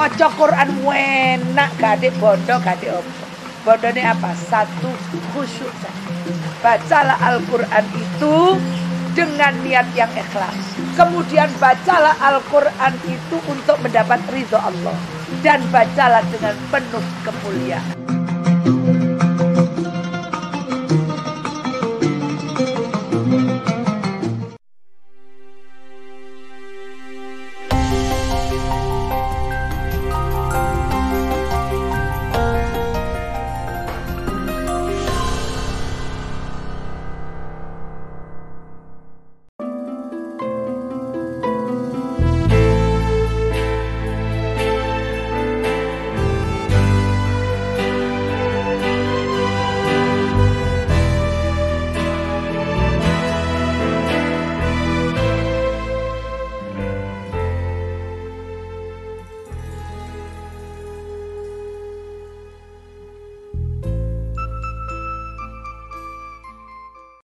Maca Quran enak, gak ada bondo, gak ada apa. Bondone apa? Satu, khusyuk saja. Bacalah Al-Quran itu dengan niat yang ikhlas. Kemudian bacalah Al-Quran itu untuk mendapat ridho Allah. Dan bacalah dengan penuh kemuliaan.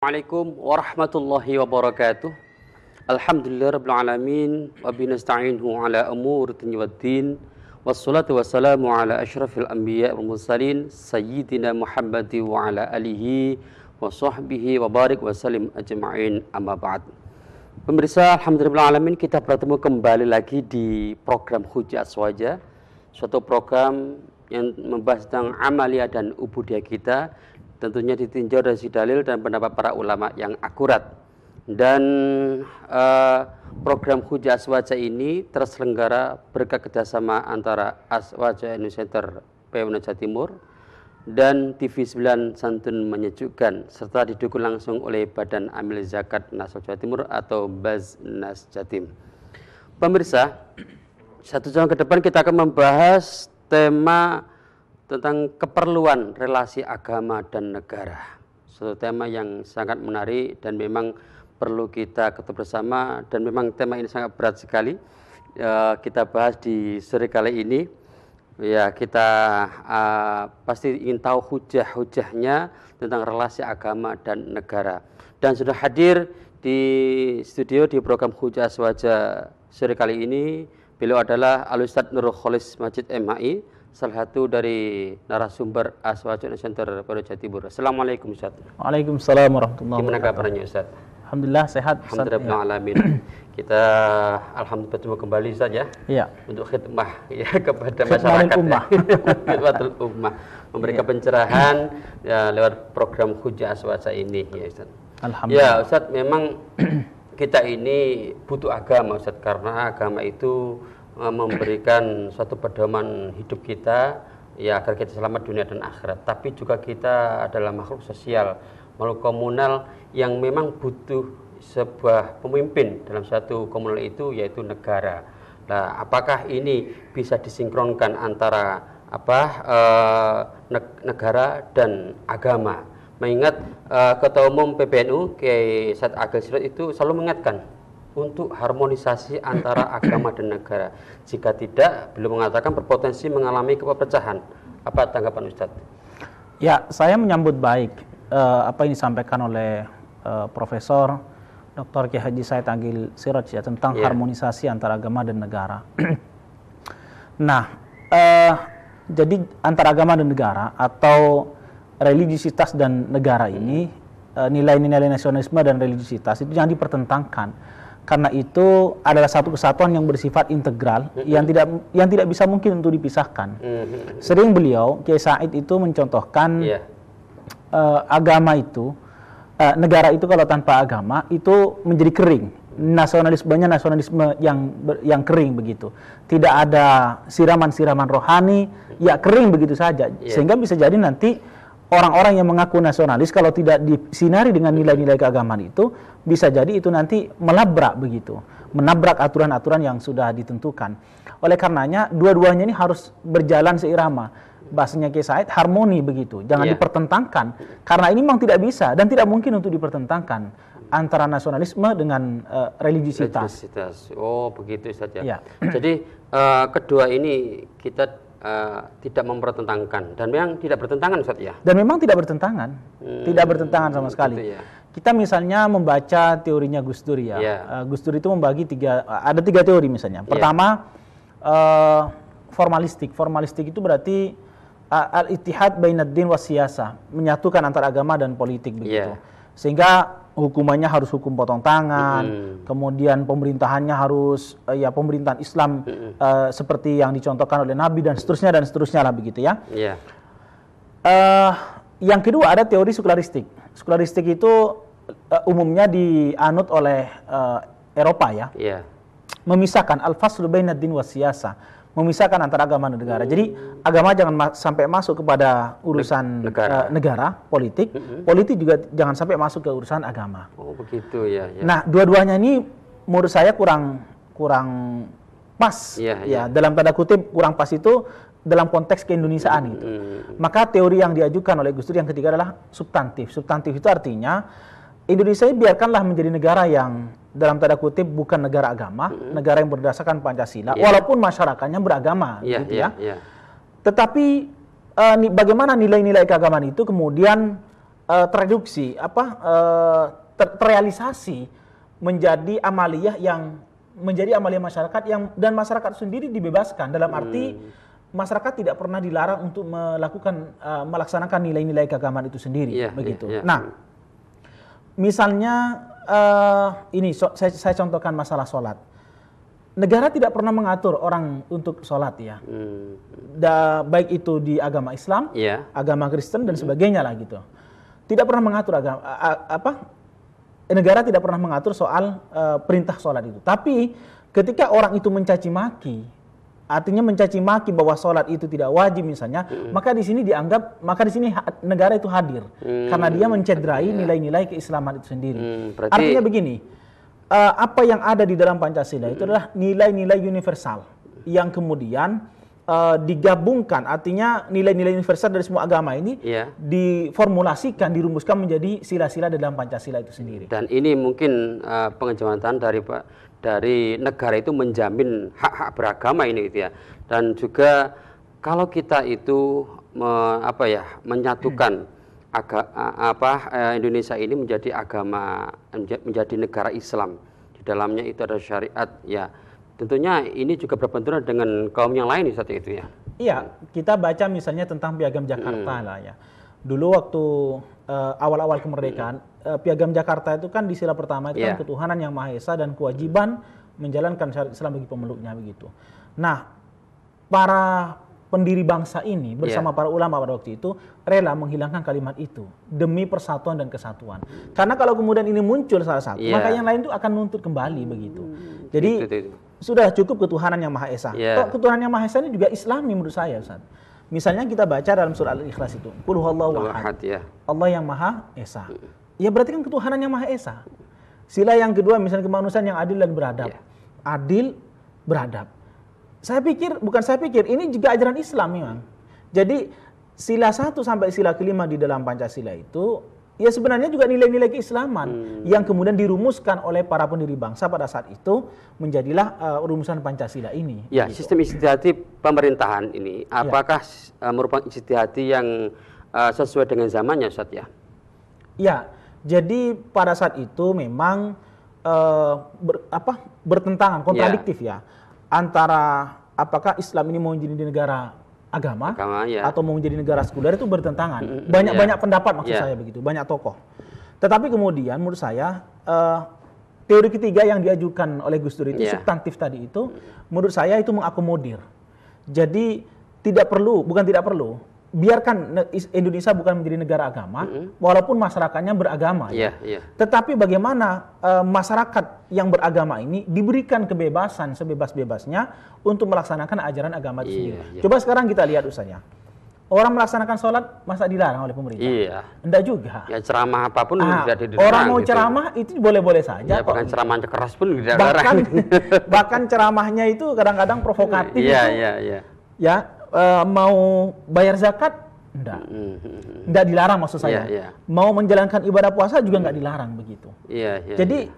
Assalamualaikum warahmatullahi wabarakatuh. Alhamdulillahirabbil alamin wa binasta'inhu ala umuri dunya waddin. Wassalatu wassalamu ala asyrafil anbiya wal mursalin sayyidina Muhammadin wa ala alihi wa sahbihi wa barik wa salim ajma'in, amma ba'd. Pemirsa, alhamdulillah alamin, kita bertemu kembali lagi di program Hujjah Aswaja, suatu program yang membahas tentang amalia dan ubudiyah kita, tentunya ditinjau dari si dalil dan pendapat para ulama yang akurat. Dan program Hujjah Aswaja ini terselenggara berkat kerjasama antara Aswaja Indonesia Center PWN Jawa Timur dan TV 9 Santun Menyejukkan, serta didukung langsung oleh Badan Amil Zakat Nasional Jawa Timur atau Baznas Jatim. Pemirsa, satu jam ke depan kita akan membahas tema tentang keperluan relasi agama dan negara. Suatu tema yang sangat menarik dan memang perlu kita ketemu bersama, dan memang tema ini sangat berat sekali. Kita bahas di sore kali ini. Ya, kita pasti ingin tahu hujah-hujahnya tentang relasi agama dan negara. Dan sudah hadir di studio di program Hujjah Aswaja sore kali ini, beliau adalah Al-Ustadz Nurul Kholis Majid MHI, salah satu dari narasumber Aswaja Indonesia Center PWN Jawa Timur. Assalamualaikum Ustaz. Waalaikumsalam warahmatullahi wabarakatuh. Gimana kabarnya Ustaz? Alhamdulillah sehat. Alhamdulillah alamin. Kita alhamdulillah bertemu kembali Ustaz ya. Iya. Untuk khidmah ya kepada masyarakat. Khidmatul ummah. Memberikan pencerahan ya, lewat program Hujjah Aswaja ini ya Ustaz. Alhamdulillah. Ya Ustaz, memang kita ini butuh agama Ustaz, karena agama itu memberikan suatu pedoman hidup kita ya, agar kita selamat dunia dan akhirat. Tapi juga kita adalah makhluk sosial, makhluk komunal yang memang butuh sebuah pemimpin dalam satu komunal itu, yaitu negara. Nah, apakah ini bisa disinkronkan antara negara dan agama? Mengingat Ketua Umum PBNU Kiai Said Agil Sirot itu selalu mengingatkan untuk harmonisasi antara agama dan negara. Jika tidak, beliau mengatakan berpotensi mengalami keperpecahan. Apa tanggapan Ustadz? Ya, saya menyambut baik apa yang disampaikan oleh Profesor Dr. Kiai Haji Said Agil Sirot ya, tentang harmonisasi antara agama dan negara. Nah, jadi antara agama dan negara atau religiusitas dan negara ini, nilai-nilai nasionalisme dan religiusitas itu jangan dipertentangkan. Karena itu adalah satu kesatuan yang bersifat integral, yang tidak bisa mungkin untuk dipisahkan. Sering beliau Kiai Said itu mencontohkan agama itu, negara itu kalau tanpa agama itu menjadi kering. Nasionalismenya nasionalisme yang kering begitu. Tidak ada siraman-siraman rohani, ya kering begitu saja. Sehingga bisa jadi nanti orang-orang yang mengaku nasionalis kalau tidak disinari dengan nilai-nilai keagamaan itu, bisa jadi itu nanti melabrak begitu, menabrak aturan-aturan yang sudah ditentukan. Oleh karenanya dua-duanya ini harus berjalan seirama. Bahasanya Kiai Said, harmoni begitu, jangan dipertentangkan, karena ini memang tidak bisa dan tidak mungkin untuk dipertentangkan antara nasionalisme dengan religiusitas. Oh begitu saja. Jadi kedua ini kita tidak mempertentangkan, dan memang tidak bertentangan Ustaz ya. Dan memang tidak bertentangan, tidak bertentangan sama sekali. Gitu ya. Kita misalnya membaca teorinya Gus Dur ya. Gus Dur itu membagi ada tiga teori misalnya. Pertama, formalistik. Formalistik itu berarti al-ittihad bainad din was siyasah, menyatukan antara agama dan politik begitu. Sehingga hukumannya harus hukum potong tangan, kemudian pemerintahannya harus ya pemerintahan Islam seperti yang dicontohkan oleh Nabi dan seterusnya lah begitu ya. Yang kedua ada teori sekularistik. Sekularistik itu umumnya dianut oleh Eropa ya. Memisahkan al-faslu bainad din was siyasah, memisahkan antara agama dan negara. Jadi agama jangan sampai masuk kepada urusan negara, politik. Politik juga jangan sampai masuk ke urusan agama. Oh begitu ya. Nah, dua-duanya ini menurut saya kurang pas. Dalam tanda kutip kurang pas itu dalam konteks keindonesiaan gitu. Maka teori yang diajukan oleh Gus Dur yang ketiga adalah substantif. Substantif itu artinya Indonesia biarkanlah menjadi negara yang dalam tanda kutip bukan negara agama, negara yang berdasarkan Pancasila, walaupun masyarakatnya beragama, gitu ya. Tetapi bagaimana nilai-nilai keagamaan itu kemudian tereduksi, terrealisasi menjadi amaliyah masyarakat yang dan masyarakat sendiri dibebaskan dalam arti masyarakat tidak pernah dilarang untuk melaksanakan nilai-nilai keagamaan itu sendiri, begitu. Nah, misalnya saya contohkan masalah sholat. Negara tidak pernah mengatur orang untuk sholat ya. Baik itu di agama Islam, agama Kristen dan sebagainya lah gitu. Tidak pernah mengatur negara tidak pernah mengatur soal perintah sholat itu. Tapi ketika orang itu mencaci maki, artinya mencaci maki bahwa sholat itu tidak wajib misalnya, maka di sini negara itu hadir karena dia mencederai nilai-nilai keislaman itu sendiri. Artinya begini, apa yang ada di dalam Pancasila itu adalah nilai-nilai universal yang kemudian digabungkan, artinya nilai-nilai universal dari semua agama ini diformulasikan, dirumuskan menjadi sila-sila dalam Pancasila itu sendiri. Dan ini mungkin pengejawatan dari negara itu menjamin hak-hak beragama ini gitu ya. Dan juga kalau kita itu menyatukan Indonesia ini menjadi negara Islam, di dalamnya itu ada syariat ya. Tentunya ini juga berbenturan dengan kaum yang lain Ustaz itu ya. Iya, kita baca misalnya tentang Piagam Jakarta lah ya. Dulu waktu awal-awal kemerdekaan, Piagam Jakarta itu kan di sila pertama itu kan ketuhanan yang Maha Esa dan kewajiban menjalankan syariat Islam bagi pemeluknya begitu. Nah, para pendiri bangsa ini bersama para ulama pada waktu itu rela menghilangkan kalimat itu demi persatuan dan kesatuan. Karena kalau kemudian ini muncul salah satu, maka yang lain itu akan nuntut kembali begitu. Jadi sudah cukup ketuhanan yang Maha Esa. Ketuhanan yang Maha Esa ini juga Islami menurut saya, Ustaz. Misalnya kita baca dalam surah Al-Ikhlas itu, Qul huwallahu ahad, Allah yang Maha Esa. Ya berarti kan ketuhanan yang Maha Esa. Sila yang kedua misalnya kemanusiaan yang adil dan beradab. Adil, beradab. Bukan saya pikir, ini juga ajaran Islam memang. Jadi sila 1 sampai sila kelima di dalam Pancasila itu ya sebenarnya juga nilai-nilai keislaman yang kemudian dirumuskan oleh para pendiri bangsa pada saat itu menjadilah rumusan Pancasila ini. Ya, gitu. Sistem istihadi pemerintahan ini apakah merupakan istihadi yang sesuai dengan zamannya, Ustaz ya? Ya, jadi pada saat itu memang bertentangan, kontradiktif ya antara apakah Islam ini mau menjadi negara agama atau mau menjadi negara sekuler itu bertentangan. Banyak pendapat maksud saya begitu, banyak tokoh. Tetapi kemudian menurut saya teori ketiga yang diajukan oleh Gus Dur itu substantif tadi itu menurut saya itu mengakomodir. Jadi bukan tidak perlu biarkan Indonesia bukan menjadi negara agama walaupun masyarakatnya beragama. Tetapi bagaimana masyarakat yang beragama ini diberikan kebebasan sebebas-bebasnya untuk melaksanakan ajaran agama itu sendiri. Coba sekarang kita lihat usahanya. Orang melaksanakan sholat masa dilarang oleh pemerintah? Enggak juga. Ya ceramah apapun tidak dilarang. Orang mau ceramah itu boleh-boleh saja. Bahkan ceramah keras pun tidak dilarang. Bahkan ceramahnya itu kadang-kadang provokatif. Mau bayar zakat enggak dilarang maksud saya. Mau menjalankan ibadah puasa juga enggak dilarang begitu. Jadi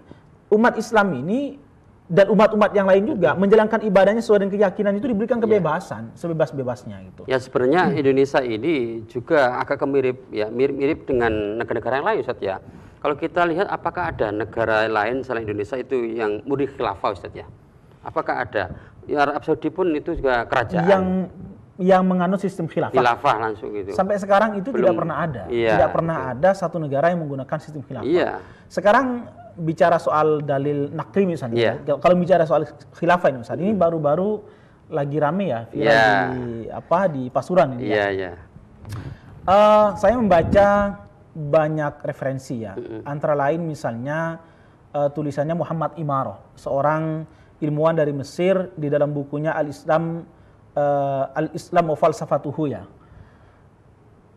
umat Islam ini dan umat-umat yang lain juga menjalankan ibadahnya sesuai dengan keyakinan itu diberikan kebebasan sebebas-bebasnya gitu. Ya sebenarnya Indonesia ini juga agak mirip dengan negara-negara yang lain Ustaz ya. Kalau kita lihat apakah ada negara lain selain Indonesia itu yang murid khilafah Ustaz ya? Apakah ada? Ya, Arab Saudi pun itu juga kerajaan. Yang menganut sistem khilafah. Khilafah langsung gitu. Sampai sekarang itu tidak pernah ada. Iya, tidak pernah ada satu negara yang menggunakan sistem khilafah. Iya. Sekarang bicara soal dalil nakli misalnya. Iya. Kalau bicara soal khilafah ini misalnya, ini baru-baru lagi rame ya viral di Pasuruan ini. Iya, iya. Saya membaca banyak referensi ya. Antara lain misalnya tulisannya Muhammad Imaroh, seorang ilmuwan dari Mesir, di dalam bukunya Al-Islam wa Falsafatuhu ya.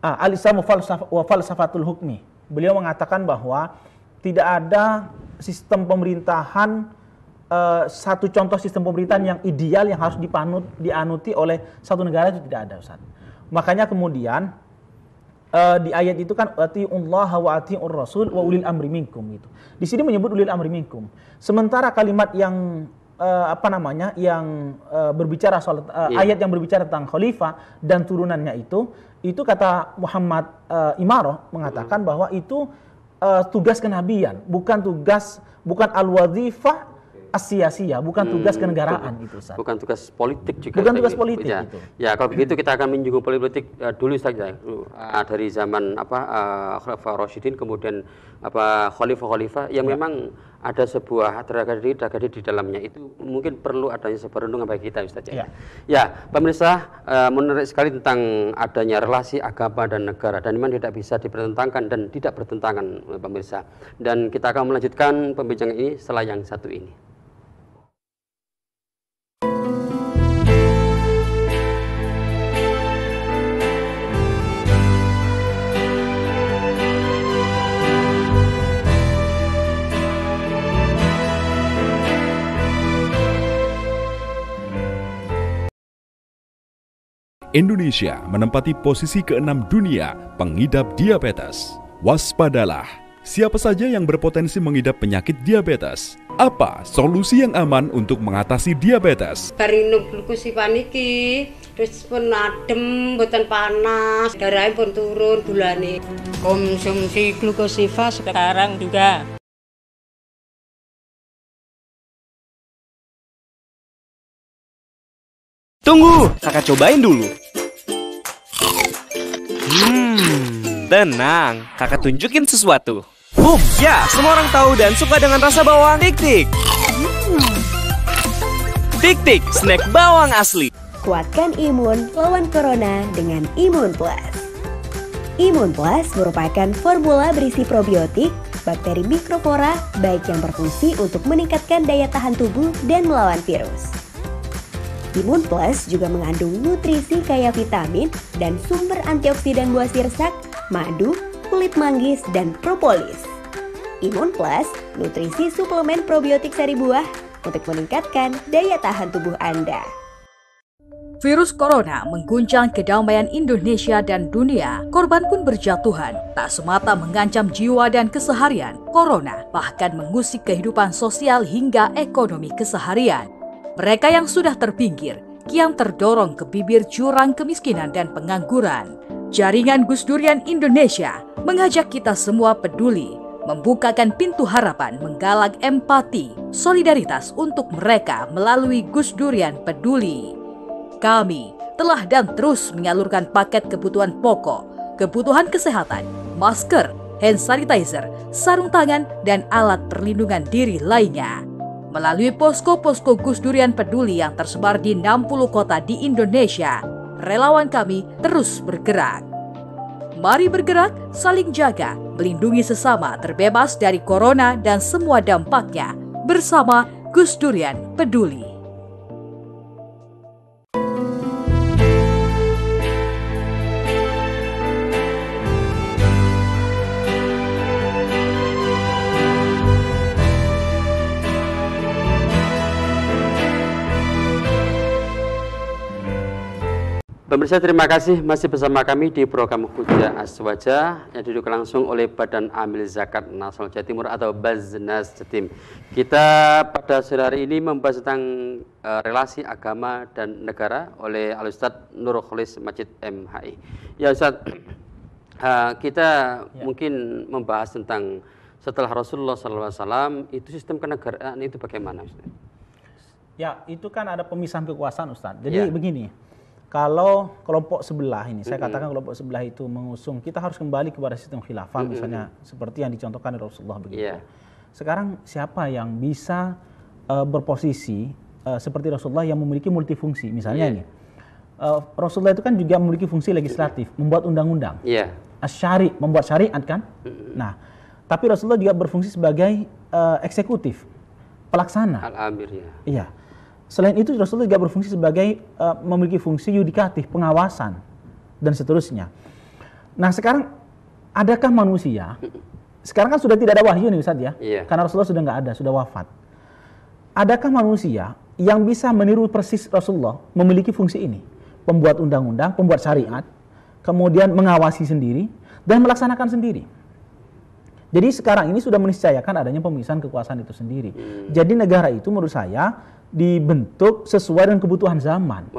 Al-Islam wa Falsafatul Hukmi. Beliau mengatakan bahwa tidak ada sistem pemerintahan, satu contoh sistem pemerintahan yang ideal yang harus dianuti oleh satu negara, itu tidak ada, Ustaz. Makanya kemudian di ayat itu kan atiullaha wa atiur rasul wa ulil amri minkum gitu. Di sini menyebut ulil amri minkum. Sementara kalimat yang berbicara soal ayat yang berbicara tentang khalifah dan turunannya itu kata Muhammad Imaroh mengatakan bahwa itu tugas kenabian, bukan al-wazifah as-siyasiyah, bukan tugas kenegaraan itu, Ustaz. Bukan tugas politik juga. Bukan tugas politik ya. itu. Ya, kalau begitu kita akan menyinggung politik dulu saja. Dari zaman Khulafaur Rasyidin, kemudian khalifah-khalifah yang memang ada sebuah tragedi di dalamnya, itu mungkin perlu adanya sebuah renungan bagi kita, Ustaz. Ya, pemirsa, menarik sekali tentang adanya relasi agama dan negara, dan memang tidak bisa dipertentangkan dan tidak bertentangan, pemirsa. Dan kita akan melanjutkan pembicaraan ini setelah yang satu ini. Indonesia menempati posisi ke-6 dunia pengidap diabetes. Waspadalah, siapa saja yang berpotensi mengidap penyakit diabetes. Apa solusi yang aman untuk mengatasi diabetes? Bareng glukosa niki, terus pun adem, mboten panas, darahnya pun turun, gulane. Konsumsi glukosa sekarang juga. Tunggu, kakak cobain dulu. Tenang, kakak tunjukin sesuatu. Ya, semua orang tahu dan suka dengan rasa bawang. Tik-tik. Tik-tik, snack bawang asli. Kuatkan imun lawan corona dengan Imun Plus. Imun Plus merupakan formula berisi probiotik, bakteri mikroflora, baik yang berfungsi untuk meningkatkan daya tahan tubuh dan melawan virus. Imun Plus juga mengandung nutrisi kaya vitamin dan sumber antioksidan buah sirsak, madu, kulit manggis, dan propolis. Imun Plus, nutrisi suplemen probiotik sari buah untuk meningkatkan daya tahan tubuh Anda. Virus corona mengguncang kedamaian Indonesia dan dunia. Korban pun berjatuhan. Tak semata mengancam jiwa dan keseharian, corona bahkan mengusik kehidupan sosial hingga ekonomi keseharian. Mereka yang sudah terpinggir, kian terdorong ke bibir jurang kemiskinan dan pengangguran. Jaringan Gus Durian Indonesia mengajak kita semua peduli, membukakan pintu harapan, menggalak empati, solidaritas untuk mereka melalui Gus Durian Peduli. Kami telah dan terus menyalurkan paket kebutuhan pokok, kebutuhan kesehatan, masker, hand sanitizer, sarung tangan, dan alat perlindungan diri lainnya. Melalui posko-posko Gus Durian Peduli yang tersebar di 60 kota di Indonesia, relawan kami terus bergerak. Mari bergerak, saling jaga, melindungi sesama terbebas dari corona dan semua dampaknya, bersama Gus Durian Peduli. Pemirsa, terima kasih masih bersama kami di program Hujjah Aswaja yang didukung langsung oleh Badan Amil Zakat Nasional Jawa Timur atau Baznas Jatim. Kita pada sore hari ini membahas tentang relasi agama dan negara oleh Al-Ustadz Nurul Khalis Majid MHI. Ya Ustadz, kita mungkin membahas tentang setelah Rasulullah SAW itu sistem kenegaraan itu bagaimana Ustadz? Ya, itu kan ada pemisahan kekuasaan, Ustaz. Jadi begini, kalau kelompok sebelah ini, saya katakan kelompok sebelah itu mengusung, kita harus kembali kepada sistem khilafah, misalnya seperti yang dicontohkan oleh Rasulullah begitu. Sekarang siapa yang bisa berposisi seperti Rasulullah yang memiliki multifungsi? Misalnya ini, Rasulullah itu kan juga memiliki fungsi legislatif, membuat undang-undang. Asyari, membuat syariat kan. Nah, tapi Rasulullah juga berfungsi sebagai eksekutif, pelaksana. Al-Amir, ya. Iya. Selain itu Rasulullah juga berfungsi sebagai memiliki fungsi yudikatif, pengawasan dan seterusnya. Nah, sekarang adakah manusia? Sekarang kan sudah tidak ada wahyu nih Ustaz ya. Karena Rasulullah sudah nggak ada, sudah wafat. Adakah manusia yang bisa meniru persis Rasulullah memiliki fungsi ini? Pembuat undang-undang, pembuat syariat, kemudian mengawasi sendiri dan melaksanakan sendiri. Jadi sekarang ini sudah meniscayakan adanya pemisahan kekuasaan itu sendiri. Jadi negara itu menurut saya dibentuk sesuai dengan kebutuhan zaman.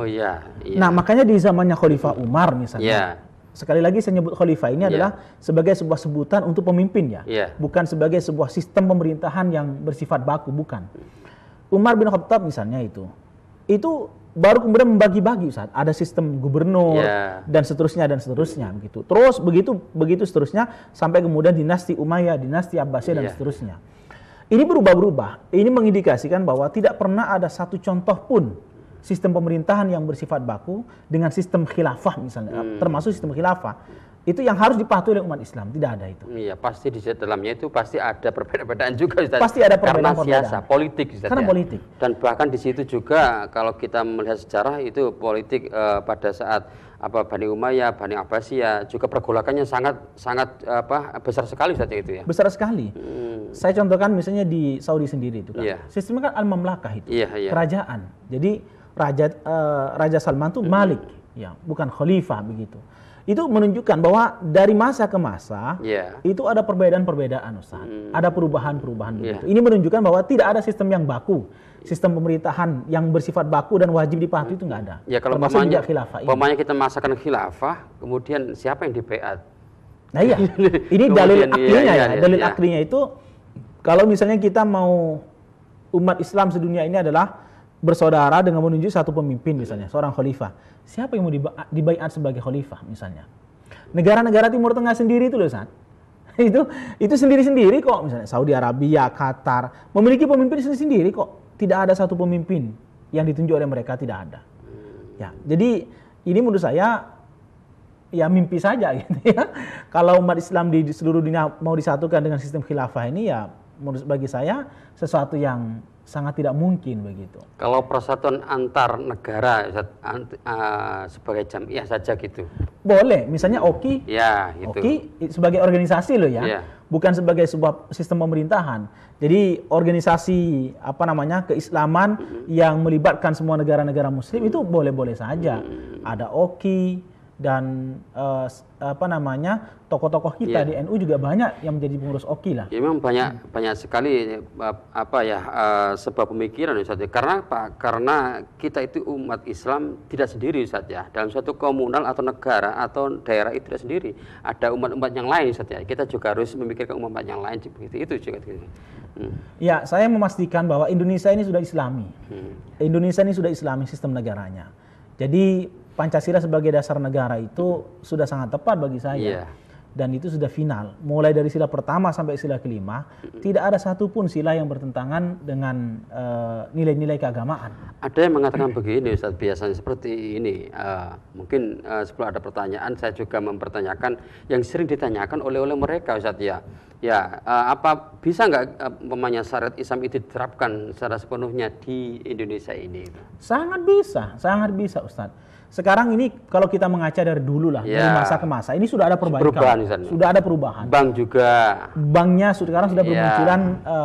Nah, makanya di zamannya Khalifah Umar misalnya. Sekali lagi saya nyebut khalifah ini adalah sebagai sebuah sebutan untuk pemimpin ya. Bukan sebagai sebuah sistem pemerintahan yang bersifat baku, bukan. Umar bin Khattab misalnya itu baru kemudian membagi-bagi, Ustaz. Ada sistem gubernur dan seterusnya begitu. Terus begitu seterusnya sampai kemudian dinasti Umayyah, dinasti Abbasiyah dan seterusnya. Ini berubah-berubah. Ini mengindikasikan bahwa tidak pernah ada satu contoh pun sistem pemerintahan yang bersifat baku dengan sistem khilafah misalnya, termasuk sistem khilafah. Itu yang harus dipatuhi oleh umat Islam, tidak ada itu. Iya, pasti di dalamnya itu pasti ada perbedaan juga, Ustaz. Pasti ada perbedaan. Karena siasa, politik, Ustaz. Karena politik. Dan bahkan di situ juga kalau kita melihat sejarah itu politik pada saat Bani Umayyah, Bani Abbasiyah juga pergolakannya sangat besar sekali Ustaz itu ya. Besar sekali. Saya contohkan misalnya di Saudi sendiri itu kan. Sistemnya kan al-mamlakah itu. Kerajaan. Jadi Raja Salman itu Malik, ya, bukan khalifah begitu. Itu menunjukkan bahwa dari masa ke masa itu ada perbedaan-perbedaan, Ustaz. Ada perubahan-perubahan begitu. Ini menunjukkan bahwa tidak ada sistem yang baku. Sistem pemerintahan yang bersifat baku dan wajib dipatuhi itu nggak ada. Ya, kalau umpamanya kita masakan khilafah, kemudian siapa yang di-bai'at? Nah iya, ini dalil aklinya ya. Dalil aklinya itu kalau misalnya kita mau umat Islam sedunia ini adalah bersaudara dengan menunjuk satu pemimpin misalnya, seorang khalifah. Siapa yang mau dibaiat sebagai khalifah misalnya? Negara-negara Timur Tengah sendiri itu loh, Ustaz. Itu sendiri-sendiri kok, misalnya Saudi Arabia, Qatar, memiliki pemimpin sendiri-sendiri kok. Tidak ada satu pemimpin yang ditunjuk oleh mereka, tidak ada. Ya, jadi ini menurut saya ya mimpi saja gitu ya. Kalau umat Islam di seluruh dunia mau disatukan dengan sistem khilafah ini ya bagi saya sesuatu yang sangat tidak mungkin begitu. Kalau persatuan antar negara sebagai jamiah saja gitu. Boleh, misalnya OKI. Ya, gitu. OKI sebagai organisasi loh ya. Bukan sebagai sebuah sistem pemerintahan. Jadi organisasi keislaman yang melibatkan semua negara-negara muslim itu boleh-boleh saja. Ada OKI dan tokoh-tokoh kita di NU juga banyak yang menjadi pengurus OKI lah. Ya, memang banyak sekali sebuah pemikiran Ustaz ya. Karena kita itu umat Islam tidak sendiri Ustaz ya. Dalam suatu komunal atau negara atau daerah itu tidak sendiri. Ada umat-umat yang lain Ustaz ya. Kita juga harus memikirkan umat yang lain itu juga. Ya, saya memastikan bahwa Indonesia ini sudah Islami. Indonesia ini sudah Islami sistem negaranya. Jadi Pancasila sebagai dasar negara itu sudah sangat tepat bagi saya. Dan itu sudah final. Mulai dari sila pertama sampai sila kelima, tidak ada satupun sila yang bertentangan dengan nilai-nilai keagamaan. Ada yang mengatakan begini Ustaz, biasanya seperti ini. Mungkin sebelum ada pertanyaan, saya juga mempertanyakan yang sering ditanyakan oleh mereka Ustaz ya. Ya, apa bisa nggak syariat Islam itu diterapkan secara sepenuhnya di Indonesia ini? Sangat bisa Ustaz. Sekarang ini kalau kita mengaca dari dulu lah, dari masa ke masa, ini sudah ada perubahan. Sudah ada perubahan. Bank juga. Banknya sekarang sudah bermunculan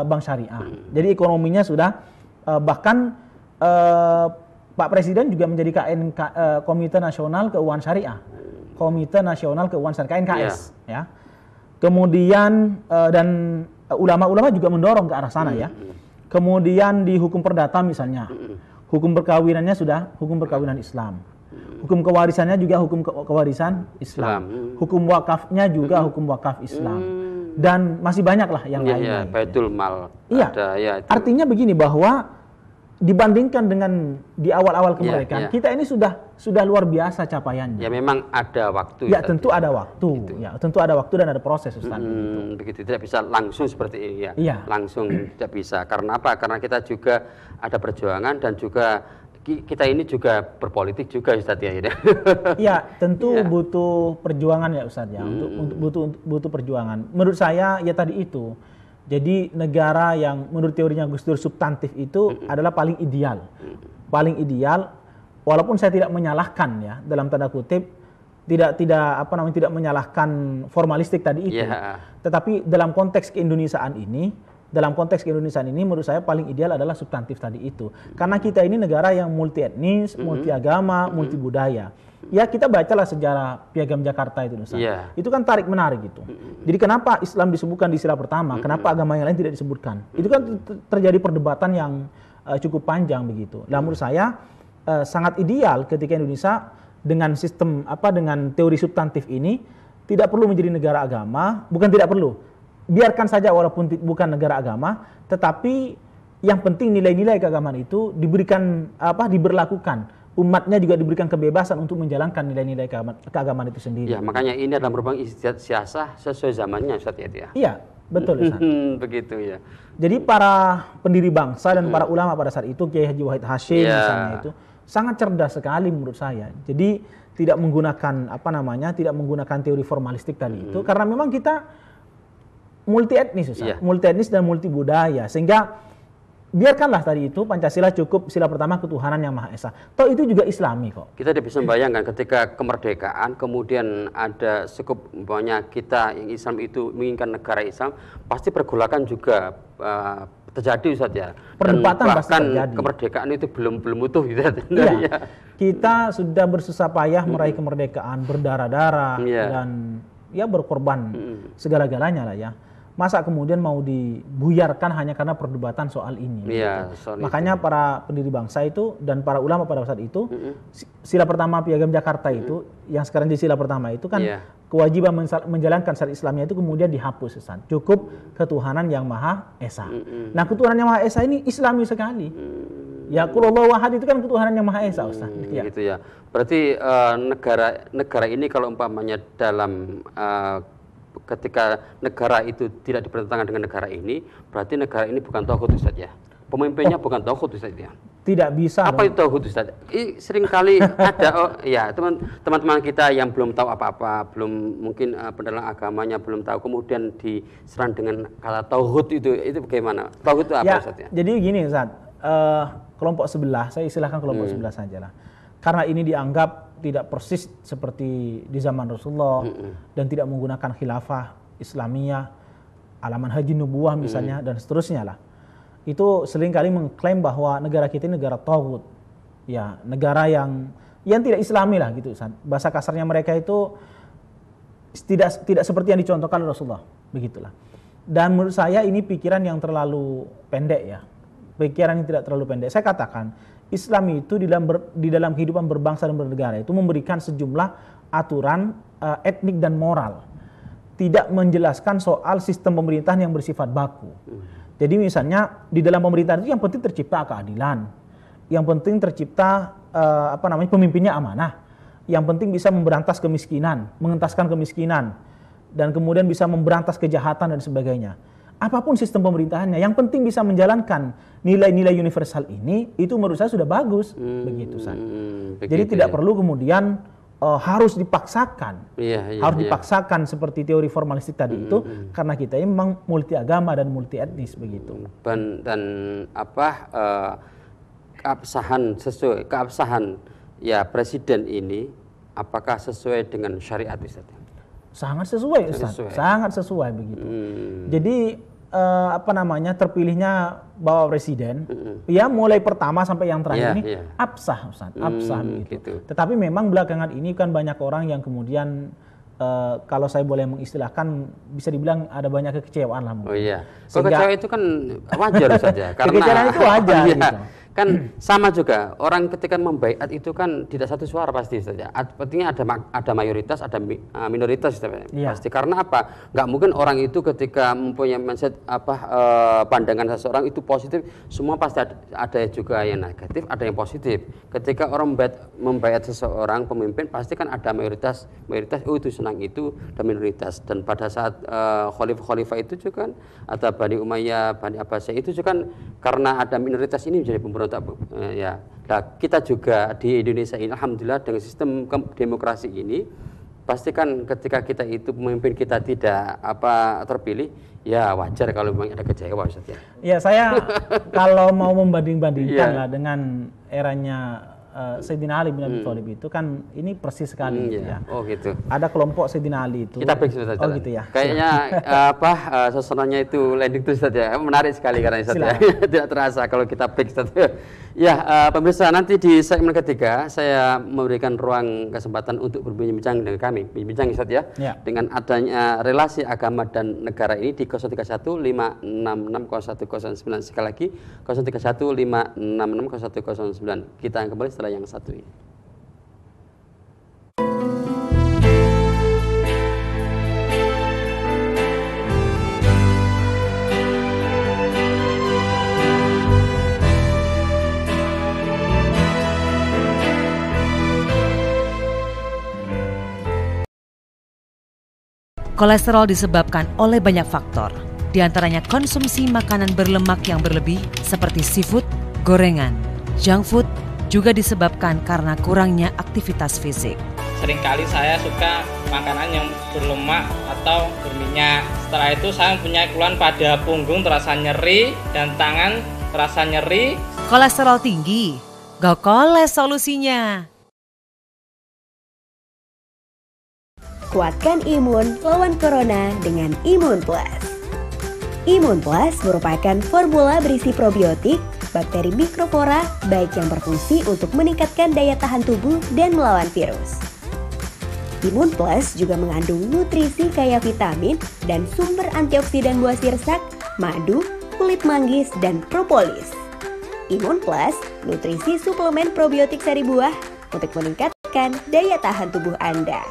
bank syariah. Jadi ekonominya sudah bahkan Pak Presiden juga menjadi Komite Nasional Keuangan Syariah. Komite Nasional Keuangan Syariah, KNKS ya. Kemudian dan ulama-ulama juga mendorong ke arah sana ya. Kemudian di hukum perdata misalnya, hukum perkawinannya sudah hukum perkawinan Islam. Hukum kewarisannya juga hukum kewarisan Islam. Hukum wakafnya juga hukum wakaf Islam. Dan masih banyak lah yang lainnya. Baitul mal. Iya. Artinya begini bahwa dibandingkan dengan di awal-awal kemerdekaan, kita ini sudah luar biasa capaiannya. Ya memang ada waktu. Ya tentu ada waktu. Gitu. Ya tentu ada waktu dan ada proses, Ustaz. Begitu, tidak bisa langsung seperti ini ya. Iya. Langsung tidak bisa. Karena apa? Karena kita juga ada perjuangan dan juga kita ini juga berpolitik juga, Ustaz ya. Iya, tentu butuh perjuangan ya, Ustaz ya. Butuh perjuangan. Menurut saya ya tadi itu. Jadi negara yang menurut teorinya Gus Dur substantif itu adalah paling ideal. Paling ideal, walaupun saya tidak menyalahkan ya dalam tanda kutip, tidak menyalahkan formalistik tadi itu. Tetapi dalam konteks keindonesiaan ini menurut saya paling ideal adalah substantif tadi itu. Karena kita ini negara yang multi etnis, multi agama, multi budaya. Ya kita bacalah sejarah Piagam Jakarta itu, Ustaz. Itu kan tarik menarik gitu. Jadi kenapa Islam disebutkan di sila pertama, kenapa agama yang lain tidak disebutkan? Itu kan terjadi perdebatan yang cukup panjang begitu. Dan menurut saya sangat ideal ketika Indonesia dengan sistem dengan teori substantif ini tidak perlu menjadi negara agama, bukan tidak perlu. Biarkan saja walaupun bukan negara agama, tetapi yang penting nilai-nilai keagamaan itu diberlakukan. Umatnya juga diberikan kebebasan untuk menjalankan nilai-nilai keagamaan itu sendiri. Ya, makanya ini adalah merupakan istiadat siasah sesuai zamannya, Ustaz ya. Iya, betul, Ustaz. Begitu ya. Jadi para pendiri bangsa dan para ulama pada saat itu, Kiai Haji Wahid Hasyim misalnya itu sangat cerdas sekali menurut saya. Jadi tidak menggunakan tidak menggunakan teori formalistik tadi itu karena memang kita multi etnis, Ustaz. Multi etnis dan multi budaya, sehingga biarkanlah tadi itu Pancasila cukup sila pertama ketuhanan yang Maha Esa. Toh itu juga Islami kok. Kita tidak bisa membayangkan ketika kemerdekaan kemudian ada sekup umpamanya kita yang Islam itu menginginkan negara Islam, pasti pergolakan juga terjadi, Ustaz ya. Perdebatan pasti terjadi. Kemerdekaan itu belum utuh gitu. Iya. Kita sudah bersusah payah meraih kemerdekaan, berdarah-darah dan ya berkorban segala-galanya lah ya. Masa kemudian mau dibuyarkan hanya karena perdebatan soal ini. Makanya para pendiri bangsa itu dan para ulama pada saat itu, sila pertama Piagam Jakarta itu, yang sekarang di sila pertama itu kan kewajiban menjalankan syariat Islamnya itu kemudian dihapus, Ustaz. Cukup ketuhanan yang Maha Esa. Nah, ketuhanan yang Maha Esa ini Islami sekali. Ya, Qulullahu Ahad itu kan ketuhanan yang Maha Esa, Ustaz. Gitu ya. Berarti negara ini kalau umpamanya dalam ketika negara itu tidak dipertentangan dengan negara ini, berarti negara ini bukan tauhid, Ustaz ya. Pemimpinnya bukan tauhid, Ustaz ya. Tidak bisa. Apa itu tauhid, Ustaz? Seringkali ada teman-teman kita yang belum tahu apa-apa, belum mungkin pendalam agamanya belum tahu, kemudian diserang dengan kata tauhid itu bagaimana? Tauhid itu apa, Ustaz ya? Jadi gini, Ustaz. Kelompok sebelah, saya istilahkan kelompok sebelah sajalah. Karena ini dianggap tidak persis seperti di zaman Rasulullah dan tidak menggunakan khilafah Islamiyah, alaman haji nubuwah misalnya dan seterusnya lah. Itu seringkali mengklaim bahwa negara kita ini negara tauhid. Ya, negara yang tidak Islami lah gitu. Bahasa kasarnya mereka itu tidak seperti yang dicontohkan oleh Rasulullah, begitulah. Dan menurut saya ini pikiran yang terlalu pendek ya. Pikiran yang tidak terlalu pendek. Saya katakan Islam itu di dalam kehidupan berbangsa dan bernegara itu memberikan sejumlah aturan etnik dan moral. Tidak menjelaskan soal sistem pemerintahan yang bersifat baku. Jadi misalnya di dalam pemerintahan itu yang penting tercipta keadilan. Yang penting tercipta pemimpinnya amanah. Yang penting bisa memberantas kemiskinan, mengentaskan kemiskinan dan kemudian bisa memberantas kejahatan dan sebagainya. Apapun sistem pemerintahannya, yang penting bisa menjalankan nilai-nilai universal ini, itu menurut saya sudah bagus, begitu San. Jadi tidak perlu kemudian harus dipaksakan, dipaksakan seperti teori formalistik tadi itu, karena kita ini memang multi agama dan multi etnis begitu. Dan keabsahan ya presiden ini, apakah sesuai dengan syariat, Ustaz? Sangat sesuai, Ustaz. Sangat sesuai begitu. Jadi terpilihnya Bapak Presiden, ya mulai pertama sampai yang terakhir ini absah, Ustaz, absah begitu. Tetapi memang belakangan ini kan banyak orang yang kemudian kalau saya boleh mengistilahkan bisa dibilang ada banyak kekecewaan lah mungkin. Kekecewaan itu kan wajar saja. Kekecewaan itu wajar. Gitu. Kan sama juga orang ketika membaiat itu kan tidak satu suara pasti saja. Artinya ada mayoritas, ada minoritas pasti. Karena apa? Nggak mungkin orang itu ketika mempunyai mindset pandangan seseorang itu positif, semua pasti ada juga yang negatif, ada yang positif. Ketika orang membaiat seseorang pemimpin pasti kan ada mayoritas itu senang itu, dan minoritas. Dan pada saat khalifah itu juga kan atau Bani Umayyah, Bani Abbasiyah itu juga kan karena ada minoritas ini menjadi pemberontak. Ya, nah, kita juga di Indonesia ini alhamdulillah dengan sistem demokrasi ini pastikan ketika kita itu pemimpin kita tidak terpilih, ya wajar kalau memang ada kecewa Ustaz ya. Ya, saya kalau mau membanding-bandingkan lah dengan eranya Sayyidina Ali bin Abi Thalib itu kan ini persis sekali gitu ya. Oh gitu. Ada kelompok Sayyidina Ali itu. Kita break Ustaz. Oh gitu ya. Kayaknya suasananya itu landing tuh Ustaz ya. Menarik sekali karena Ustaz ya. Tidak terasa kalau kita break Ustaz. Ya, pemirsa, nanti di segmen ketiga saya memberikan ruang kesempatan untuk berbincang dengan kami. Bincang Ustaz ya. Dengan adanya relasi agama dan negara ini di 031 566 0109. Sekali lagi 031 566 0109. Kita akan kembali setelah yang satu ini. Kolesterol disebabkan oleh banyak faktor, di antaranya konsumsi makanan berlemak yang berlebih seperti seafood, gorengan, junk food, juga disebabkan karena kurangnya aktivitas fisik. Seringkali saya suka makanan yang berlemak atau berminyak. Setelah itu saya mempunyai keluhan pada punggung terasa nyeri dan tangan terasa nyeri. Kolesterol tinggi, Gokoles solusinya. Kuatkan imun lawan corona dengan Imun Plus. Imun Plus merupakan formula berisi probiotik, bakteri mikroflora, baik yang berfungsi untuk meningkatkan daya tahan tubuh dan melawan virus. Imun Plus juga mengandung nutrisi kaya vitamin dan sumber antioksidan buah sirsak, madu, kulit manggis, dan propolis. Imun Plus, nutrisi suplemen probiotik sari buah untuk meningkatkan daya tahan tubuh Anda.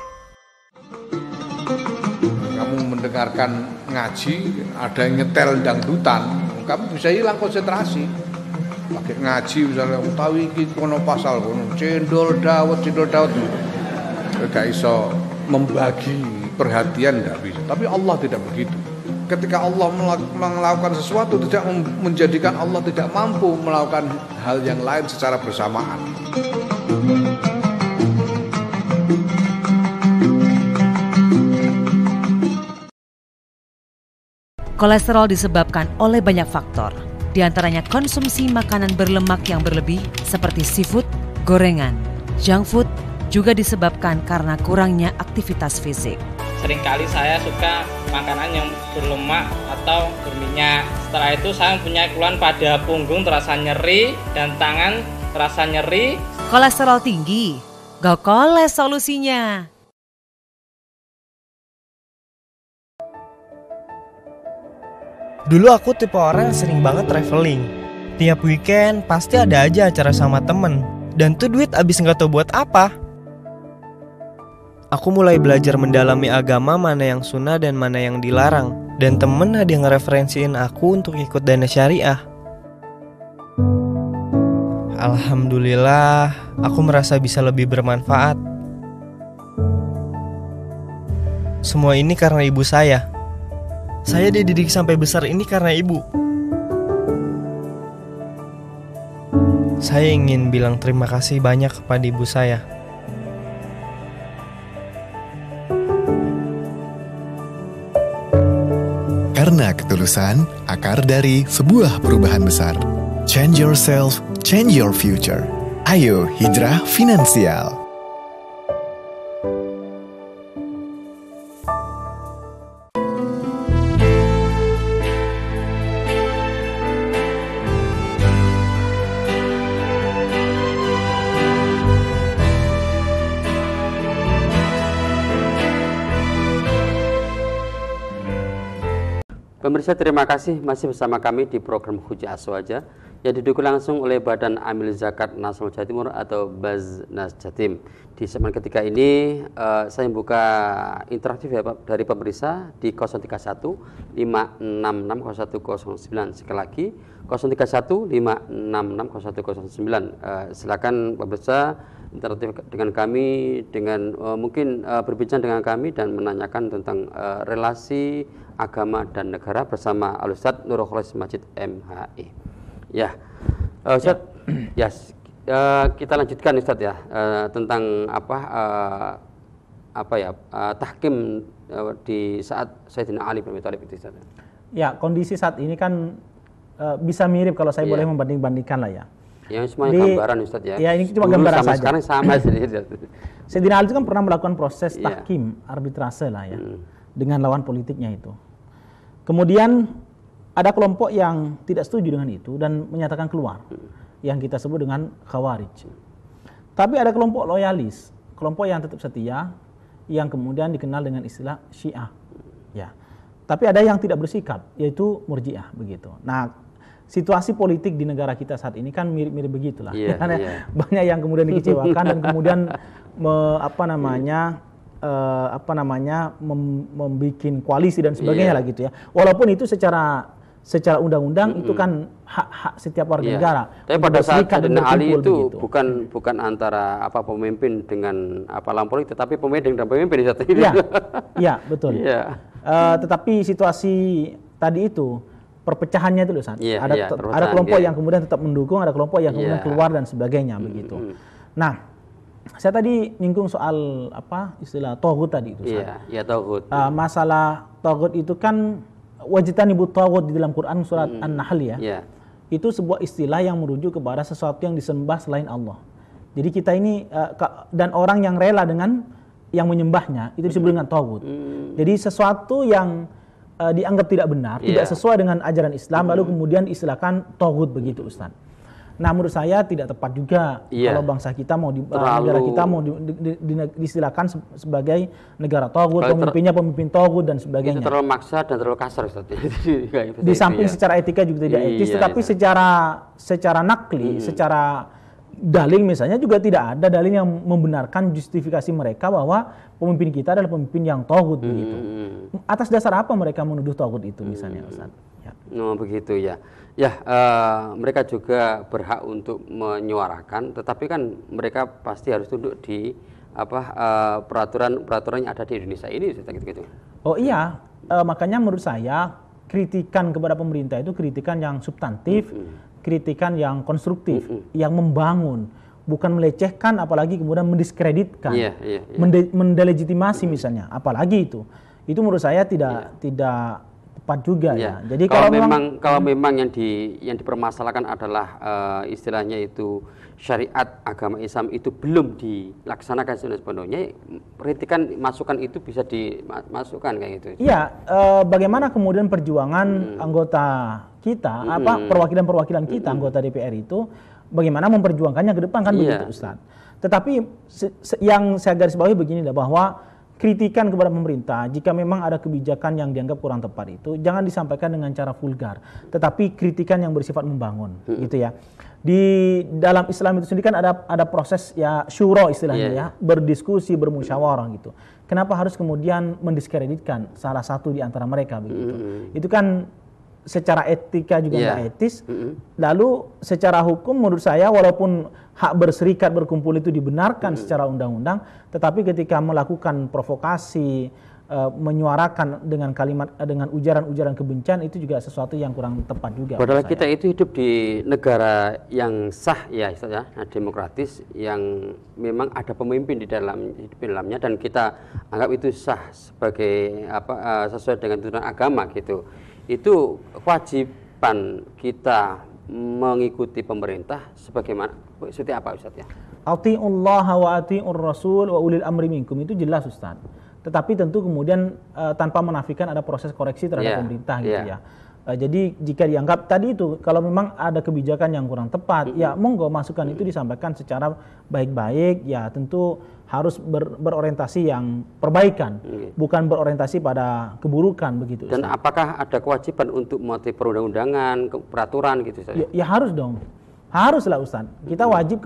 Kamu mendengarkan ngaji, ada yang nyetel dangdutan, kamu bisa hilang konsentrasi. Pakai ngaji misalnya, utawi iki kono pasal kono cendol dawet. Gak iso membagi perhatian, gak bisa. Tapi Allah tidak begitu. Ketika Allah melakukan sesuatu, tidak menjadikan Allah tidak mampu melakukan hal yang lain secara bersamaan. Kolesterol disebabkan oleh banyak faktor, di antaranya konsumsi makanan berlemak yang berlebih seperti seafood, gorengan, junk food, juga disebabkan karena kurangnya aktivitas fisik. Seringkali saya suka makanan yang berlemak atau berminyak. Setelah itu saya mempunyai keluhan pada punggung terasa nyeri dan tangan terasa nyeri. Kolesterol tinggi, Gokoles solusinya. Dulu aku tipe orang yang sering banget traveling. Tiap weekend pasti ada aja acara sama temen. Dan tuh duit abis nggak tahu buat apa. Aku mulai belajar mendalami agama mana yang sunnah dan mana yang dilarang. Dan temen ada yang ngereferensiin aku untuk ikut dana syariah. Alhamdulillah, aku merasa bisa lebih bermanfaat. Semua ini karena ibu saya. Saya dididik sampai besar ini karena ibu. Saya ingin bilang terima kasih banyak kepada ibu saya. Karena ketulusan, akar dari sebuah perubahan besar. Change yourself, change your future. Ayo hijrah finansial. Pemirsa, terima kasih masih bersama kami di program Hujah Aswaja yang didukung langsung oleh Badan Amil Zakat Nasional Jawa Timur atau Baznas Jatim. Di segmen ketiga ini saya membuka interaktif ya Pak, dari pemirsa di 031 566 0109. Sekali lagi 031 566 0109. Silakan pemirsa interaktif dengan kami, dengan mungkin berbincang dengan kami dan menanyakan tentang relasi agama dan negara bersama Al-Ustadz Nurul Khalis Majid MHI. Ya, Ustadz, ya, kita lanjutkan Ustadz ya tentang tahkim di saat Sayyidina Ali bin Abi Thalib itu Ustadz. Ya, kondisi saat ini kan bisa mirip kalau saya boleh membanding-bandingkan lah ya. Yang semuanya gambaran Ustadz ya. Ya, ini cuma gambaran saja. Sekarang sama Sayyidina Ali itu kan pernah melakukan proses tahkim, arbitrase lah ya, dengan lawan politiknya itu. Kemudian ada kelompok yang tidak setuju dengan itu dan menyatakan keluar, yang kita sebut dengan Khawarij. Tapi ada kelompok loyalis, kelompok yang tetap setia, yang kemudian dikenal dengan istilah Syiah. Ya. Tapi ada yang tidak bersikap, yaitu Murji'ah begitu. Nah, situasi politik di negara kita saat ini kan mirip-mirip begitulah. Banyak yang kemudian dikecewakan dan kemudian membuat koalisi dan sebagainya lah gitu ya. Walaupun itu secara undang-undang itu kan hak setiap warga negara. Tapi pada saat Sayyidina Ali itu bukan antara pemimpin dengan lawan politik, tetapi pemimpin dengan pemimpin saat ini. Iya, betul. Tetapi situasi tadi itu perpecahannya itu loh, ada kelompok yang kemudian tetap mendukung, ada kelompok yang kemudian keluar dan sebagainya begitu. Nah, saya tadi nyinggung soal istilah taghut tadi itu. Taghut. Masalah taghut itu kan wajtanibut taghut di dalam Quran surat An-Nahl ya. Itu sebuah istilah yang merujuk kepada sesuatu yang disembah selain Allah. Jadi kita ini dan orang yang rela dengan yang menyembahnya itu disebut dengan taghut. Jadi sesuatu yang dianggap tidak benar, tidak sesuai dengan ajaran Islam, lalu kemudian diistilahkan taghut begitu Ustaz. Nah, menurut saya tidak tepat juga kalau bangsa kita mau negara kita mau diistilahkan sebagai negara taghut, pemimpinnya pemimpin taghut dan sebagainya. Itu terlalu maksa dan terlalu kasar Ustaz. Di samping secara etika juga tidak etis, tetapi secara nakli, secara dalil misalnya juga tidak ada dalil yang membenarkan justifikasi mereka bahwa pemimpin kita adalah pemimpin yang taghut begitu. Atas dasar apa mereka menuduh taghut itu misalnya Ustaz? Begitu ya. Mereka juga berhak untuk menyuarakan, tetapi kan mereka pasti harus tunduk di peraturan yang ada di Indonesia ini gitu. Oh iya, makanya menurut saya kritikan kepada pemerintah itu kritikan yang substantif, kritikan yang konstruktif, yang membangun, bukan melecehkan, apalagi kemudian mendiskreditkan, mendelegitimasi misalnya, apalagi itu menurut saya tidak tepat juga ya. Jadi kalau memang yang dipermasalahkan adalah istilahnya itu syariat agama Islam itu belum dilaksanakan sepenuhnya, kritikan masukan itu bisa dimasukkan kayak gitu. Iya, bagaimana kemudian perjuangan anggota kita, perwakilan-perwakilan kita anggota DPR itu bagaimana memperjuangkannya ke depan kan begitu Ustaz. Tetapi yang saya garis bawahi begini bahwa kritikan kepada pemerintah jika memang ada kebijakan yang dianggap kurang tepat itu jangan disampaikan dengan cara vulgar, tetapi kritikan yang bersifat membangun gitu ya. Di dalam Islam itu sendiri kan ada proses ya syura istilahnya ya, berdiskusi, bermusyawarah gitu. Kenapa harus kemudian mendiskreditkan salah satu di antara mereka begitu? Itu kan secara etika juga nggak etis. Lalu secara hukum menurut saya walaupun hak berserikat berkumpul itu dibenarkan secara undang-undang, tetapi ketika melakukan provokasi, menyuarakan dengan kalimat, dengan ujaran-ujaran kebencian itu juga sesuatu yang kurang tepat juga. Padahal kita itu hidup di negara yang sah ya, demokratis, yang memang ada pemimpin di dalamnya dan kita anggap itu sah sebagai sesuai dengan tuntunan agama gitu. Itu kewajiban kita mengikuti pemerintah sebagaimana seperti apa Ustaz ya? Atiullaha wa atiur rasul wa ulil amri minkum itu jelas Ustaz. Tetapi tentu kemudian tanpa menafikan ada proses koreksi terhadap pemerintah gitu ya. Jadi jika dianggap tadi itu kalau memang ada kebijakan yang kurang tepat, ya monggo masukan itu disampaikan secara baik-baik, ya tentu harus berorientasi yang perbaikan, bukan berorientasi pada keburukan begitu. Dan apakah ada kewajiban untuk mematuhi perundang-undangan, peraturan gitu? Ya harus dong, haruslah Ustaz. Kita wajib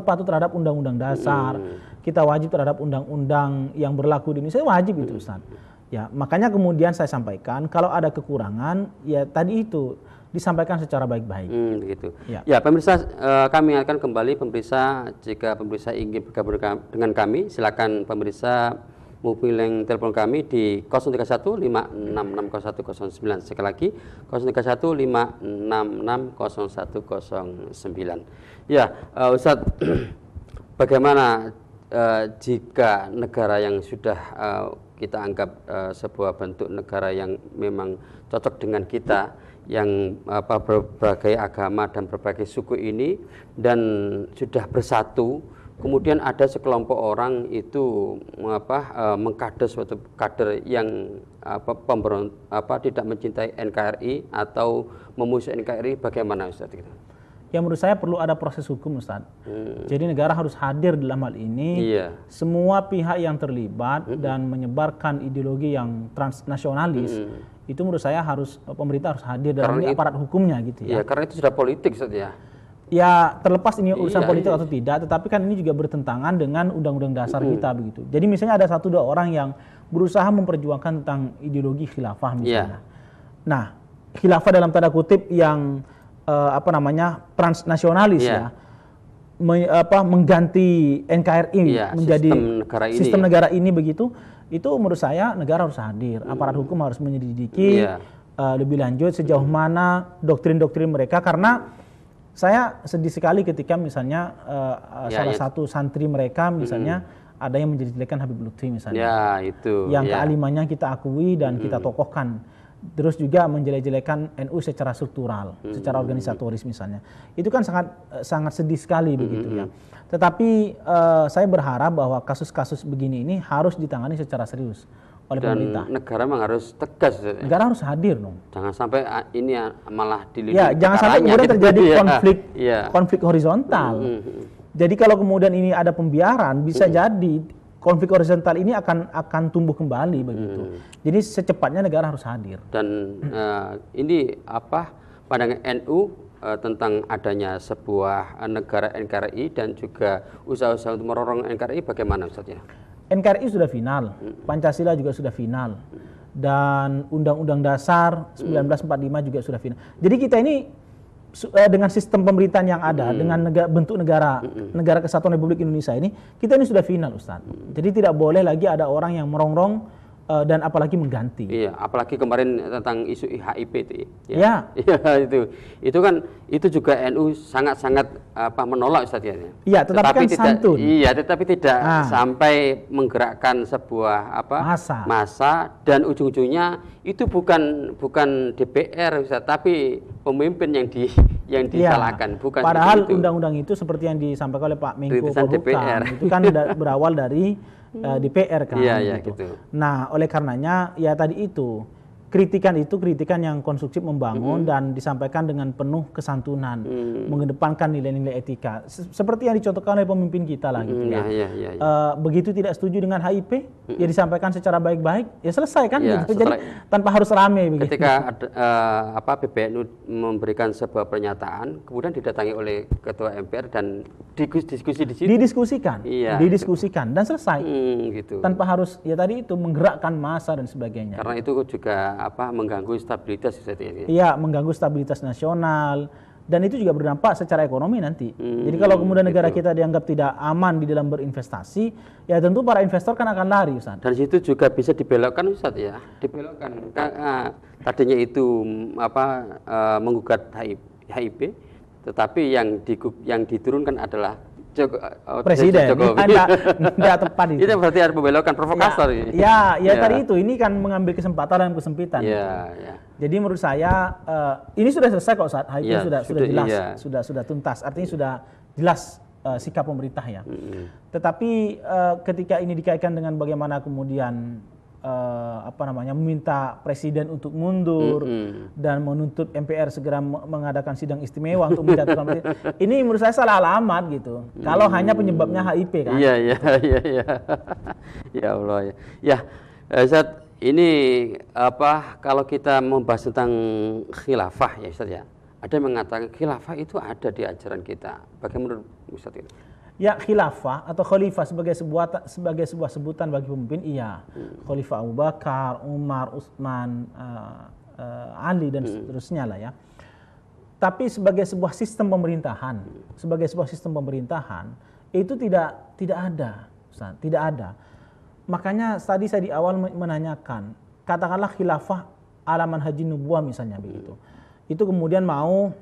patuh terhadap undang-undang dasar, kita wajib terhadap undang-undang yang berlaku di Indonesia, wajib itu Ustaz. Ya, makanya kemudian saya sampaikan kalau ada kekurangan, ya tadi itu disampaikan secara baik-baik. Begitu. Ya, pemirsa, kami akan kembali pemirsa. Jika pemirsa ingin bergabung dengan kami, silakan pemirsa menghubungi telepon kami di 031 5660109. Sekali lagi 031 5660109. Ya, Ustadz, bagaimana jika negara yang sudah kita anggap sebuah bentuk negara yang memang cocok dengan kita, yang berbagai agama dan berbagai suku ini dan sudah bersatu, kemudian ada sekelompok orang itu mengkader suatu kader yang tidak mencintai NKRI atau memusuhi NKRI, bagaimana Ustaz? Ya menurut saya perlu ada proses hukum Ustaz. Jadi negara harus hadir dalam hal ini. Semua pihak yang terlibat dan menyebarkan ideologi yang transnasionalis, itu menurut saya pemerintah harus hadir dalam ini aparat hukumnya gitu ya. Iya, karena itu sudah politik Ustaz ya. Ya terlepas ini urusan politik atau tidak, tetapi kan ini juga bertentangan dengan undang-undang dasar kita begitu. Jadi misalnya ada 1-2 orang yang berusaha memperjuangkan tentang ideologi khilafah misalnya. Nah, khilafah dalam tanda kutip yang transnasionalis mengganti NKRI menjadi sistem negara ini begitu, itu menurut saya negara harus hadir, aparat hukum harus menyelidiki lebih lanjut sejauh mana doktrin-doktrin mereka, karena saya sedih sekali ketika misalnya salah satu santri mereka misalnya ada yang menjelek-jelekan Habib Lutfi misalnya, yang kealimannya kita akui dan kita tokohkan. Terus juga menjelek-jelekan NU secara struktural, secara organisatoris misalnya. Itu kan sangat sedih sekali begitu ya. Tetapi saya berharap bahwa kasus-kasus begini ini harus ditangani secara serius oleh pemerintah. Dan negara memang harus tegas. Negara harus hadir dong. Jangan sampai ini malah dililit. Ya, jangan sampai kemudian terjadi konflik horizontal. Jadi kalau kemudian ini ada pembiaran, bisa jadi konflik horizontal ini akan tumbuh kembali begitu. Jadi secepatnya negara harus hadir. Dan ini pandangan NU tentang adanya sebuah negara NKRI dan juga usaha-usaha untuk merorong NKRI bagaimana Ustaz ya? NKRI sudah final, Pancasila juga sudah final, dan Undang-Undang Dasar 1945 juga sudah final. Jadi kita ini dengan sistem pemerintahan yang ada, dengan bentuk negara Kesatuan Republik Indonesia ini, kita ini sudah final Ustaz. Jadi tidak boleh lagi ada orang yang merongrong dan apalagi mengganti. Iya, apalagi kemarin tentang isu HIP itu. Ya. Itu kan itu juga NU sangat-sangat menolak Ustaz ya. Iya, tetapi kan santun. Iya, tetapi tidak sampai menggerakkan sebuah massa dan ujung-ujungnya itu bukan DPR Ustaz, tapi pemimpin yang disalahkan, bukan. Padahal undang-undang itu seperti yang disampaikan oleh Pak Menko Polhukam itu kan berawal dari DPR kan. Gitu. Nah, oleh karenanya ya tadi itu kritikan yang konstruktif membangun dan disampaikan dengan penuh kesantunan, mengedepankan nilai-nilai etika seperti yang dicontohkan oleh pemimpin kita lah gitu ya. Begitu tidak setuju dengan HIP, ya disampaikan secara baik-baik, ya selesai kan gitu. Jadi tanpa harus rame begitu. Ketika PBNU memberikan sebuah pernyataan, kemudian didatangi oleh ketua MPR dan diskusi di situ. Didiskusikan dan selesai. Gitu. Tanpa harus ya tadi itu menggerakkan massa dan sebagainya. Karena itu juga mengganggu stabilitas. Iya, mengganggu stabilitas nasional, dan itu juga berdampak secara ekonomi nanti. Jadi kalau kemudian negara kita dianggap tidak aman di dalam berinvestasi, ya tentu para investor kan akan lari Ustaz. Dan situ juga bisa dibelokkan Ustaz ya, dibelokkan. Tadinya itu menggugat HIP, tetapi yang diturunkan adalah Presiden. Tidak tepat itu. Itu berarti harus membelokkan provokator. Tadi itu ini kan mengambil kesempatan dan kesempitan. Jadi menurut saya ini sudah selesai kok Ustaz. HIP sudah jelas, sudah tuntas. Artinya sudah jelas sikap pemerintah ya. Tetapi ketika ini dikaitkan dengan bagaimana kemudian meminta presiden untuk mundur dan menuntut MPR segera mengadakan sidang istimewa untuk menjatuhkan presiden. Ini menurut saya salah alamat gitu. Kalau hanya penyebabnya HIP kan. Iya. Ya Allah ya. Ya, Ustaz, ini kalau kita membahas tentang khilafah ya Ustaz ya. Ada yang mengatakan khilafah itu ada di ajaran kita. Bagaimana menurut Ustaz ini? Ya, khilafah atau khalifah sebagai sebuah sebutan bagi pemimpin, iya. Khalifah Abu Bakar, Umar, Utsman, Ali dan seterusnya lah ya. Tapi sebagai sebuah sistem pemerintahan, itu tidak ada, Ustaz, tidak ada. Makanya tadi saya di awal menanyakan, katakanlah khilafah ala manhajin nubuwah misalnya begitu. Itu kemudian mau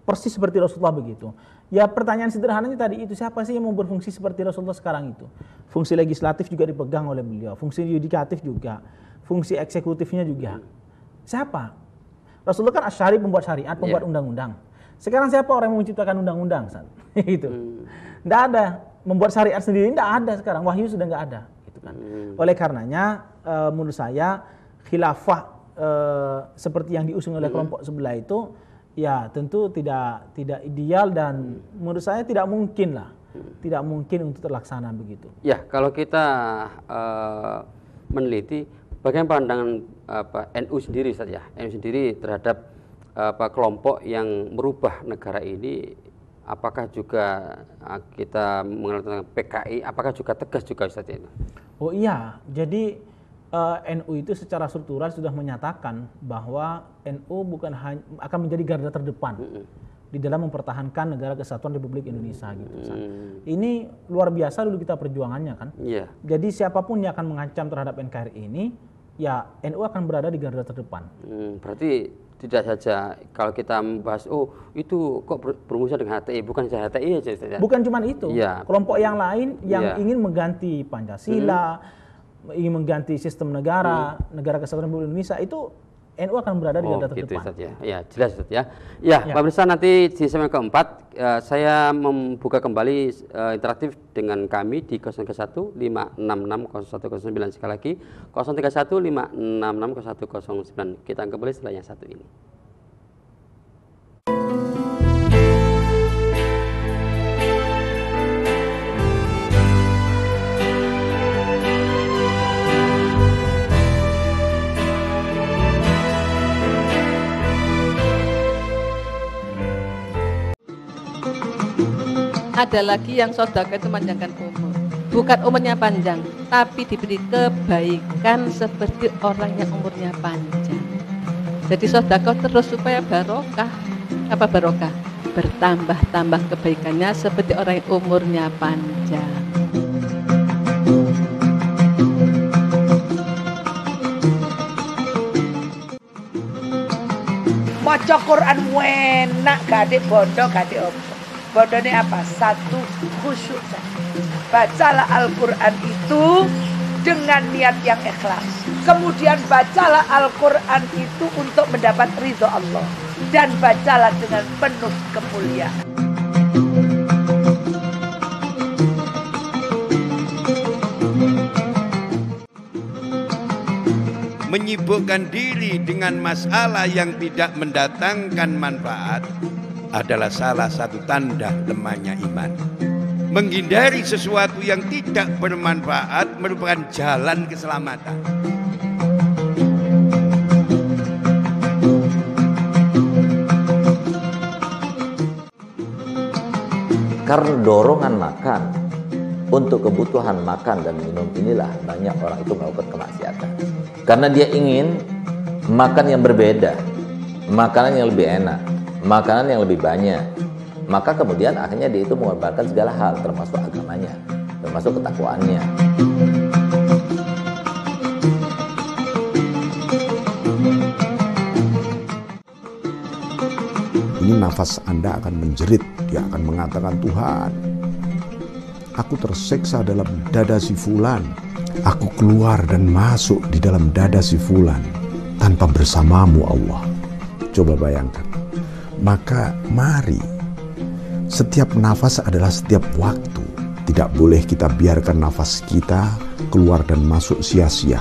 persis seperti Rasulullah begitu. Ya, pertanyaan sederhananya tadi itu, siapa sih yang mau berfungsi seperti Rasulullah sekarang itu? Fungsi legislatif juga dipegang oleh beliau, fungsi yudikatif juga, fungsi eksekutifnya juga. Siapa? Rasulullah kan asyari, pembuat syariat, pembuat undang-undang. Sekarang siapa orang yang menciptakan undang-undang? Itu. Tidak ada. Membuat syariat sendiri tidak ada sekarang, wahyu sudah nggak ada. Gitu kan. Oleh karenanya, menurut saya khilafah seperti yang diusung oleh kelompok sebelah itu, ya tentu tidak ideal dan menurut saya tidak mungkin untuk terlaksana begitu. Ya, kalau kita meneliti bagaimana pandangan NU sendiri saja, NU sendiri terhadap kelompok yang merubah negara ini, apakah juga kita mengenal tentang PKI, apakah juga tegas juga Ustaz ini? Oh iya, jadi NU itu secara struktural sudah menyatakan bahwa NU bukan hanya akan menjadi garda terdepan di dalam mempertahankan negara kesatuan Republik Indonesia gitu. Ini luar biasa dulu kita perjuangannya kan. Yeah. Jadi siapapun yang akan mengancam terhadap NKRI ini, ya NU akan berada di garda terdepan. Berarti tidak saja kalau kita membahas, itu kok bermusuhan dengan HTI, bukan saja HTI aja. Bukan cuma itu, kelompok yang lain yang ingin mengganti Pancasila, ingin mengganti sistem negara kesatuan Republik Indonesia, itu NU akan berada di garda terdepan. Gitu, ya, jelas ya. Ya, Pak Pemirsa, nanti di segmen keempat saya membuka kembali interaktif dengan kami di 031 566 0109, sekali lagi 031 566 0109. Kita kembali setelah yang satu ini. Ada lagi yang sedekah itu panjangkan umur. Bukan umurnya panjang, tapi diberi kebaikan seperti orang yang umurnya panjang. Jadi sedekah terus supaya barokah. Apa barokah? Bertambah-tambah kebaikannya seperti orang yang umurnya panjang. Maca Quran enak, gade bondo, gade opo. Bondone apa? Satu, khusyuk saja. Bacalah Al-Quran itu dengan niat yang ikhlas. Kemudian bacalah Al-Quran itu untuk mendapat ridho Allah. Dan bacalah dengan penuh kemuliaan. Menyibukkan diri dengan masalah yang tidak mendatangkan manfaat adalah salah satu tanda lemahnya iman. Menghindari sesuatu yang tidak bermanfaat merupakan jalan keselamatan. Karena dorongan makan untuk kebutuhan makan dan minum inilah banyak orang itu melakukan kemaksiatan. Karena dia ingin makan yang berbeda, makanan yang lebih enak, makanan yang lebih banyak, maka kemudian akhirnya dia itu mengorbankan segala hal, termasuk agamanya, termasuk ketakwaannya. Ini nafas Anda akan menjerit, dia akan mengatakan, Tuhan, aku tersiksa dalam dada si fulan, aku keluar dan masuk di dalam dada si fulan tanpa bersamamu Allah. Coba bayangkan. Maka mari, setiap nafas adalah setiap waktu. Tidak boleh kita biarkan nafas kita keluar dan masuk sia-sia.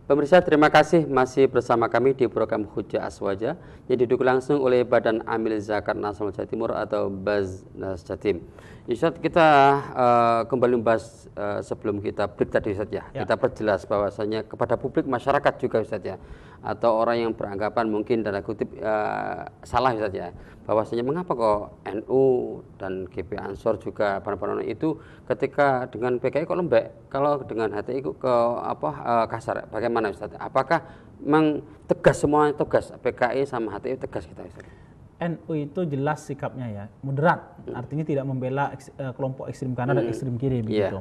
Pemirsa, terima kasih masih bersama kami di program Hujjah Aswaja yang didukung langsung oleh Badan Amil Zakat Nasional Jawa Timur atau Baznas Jatim. Ustaz, kita kembali membahas sebelum kita break tadi, Ustaz ya. Kita perjelas bahwasanya kepada publik masyarakat juga, Ustaz ya, atau orang yang beranggapan mungkin tanda kutip salah, Ustaz ya, bahwasanya mengapa kok NU dan GP Ansor juga barang-barang itu ketika dengan PKI kok lembek, kalau dengan HTI kok kasar. Bagaimana, Ustaz? Apakah memang tegas semua, tegas PKI sama HTI tegas kita, Ustaz? NU itu jelas sikapnya ya, moderat, artinya tidak membela kelompok ekstrem kanan dan ekstrem kiri begitu.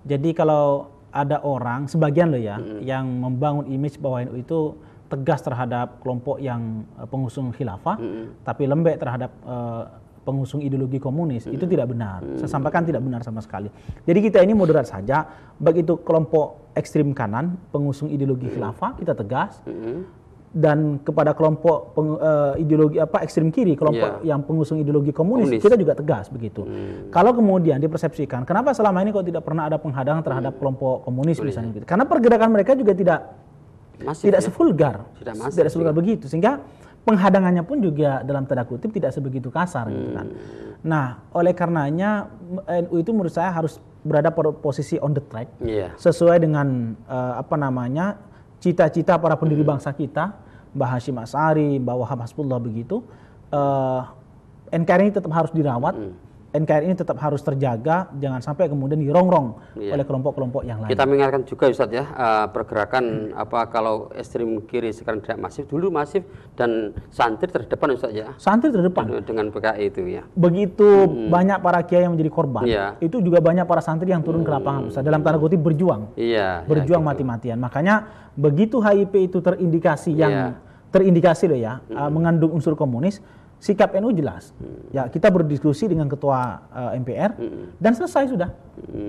Jadi kalau ada orang, sebagian loh ya, yang membangun image bahwa NU itu tegas terhadap kelompok yang pengusung khilafah, tapi lembek terhadap pengusung ideologi komunis, itu tidak benar. Saya sampaikan tidak benar sama sekali. Jadi kita ini moderat saja, baik itu kelompok ekstrem kanan, pengusung ideologi khilafah, kita tegas. Dan kepada kelompok ideologi ekstrem kiri, kelompok yang pengusung ideologi komunis, kita juga tegas begitu. Kalau kemudian dipersepsikan, kenapa selama ini kok tidak pernah ada penghadangan terhadap kelompok komunis misalnya gitu? Karena pergerakan mereka juga tidak sevulgar, tidak sevulgar begitu, sehingga penghadangannya pun juga dalam tanda kutip tidak sebegitu kasar gitu kan. Nah, oleh karenanya NU itu menurut saya harus berada pada posisi on the track, sesuai dengan cita-cita para pendiri bangsa kita, Mbah Hashim Asy'ari, Mbah Wahab Hasbullah begitu. NKRI ini tetap harus dirawat, NKRI ini tetap harus terjaga, jangan sampai kemudian dirongrong oleh kelompok-kelompok yang lain. Kita mengingatkan juga, Ustadz ya, pergerakan kalau ekstrem kiri sekarang tidak masif, dulu masif, dan santri terdepan, Ustadz ya. Santri terdepan dengan PKI itu ya. Begitu banyak para kiai yang menjadi korban, itu juga banyak para santri yang turun ke lapangan, Ustadz, dalam tanda kutip berjuang, berjuang mati-matian. Makanya begitu HIP itu terindikasi loh ya, mengandung unsur komunis, sikap NU jelas. Ya, kita berdiskusi dengan ketua MPR dan selesai sudah,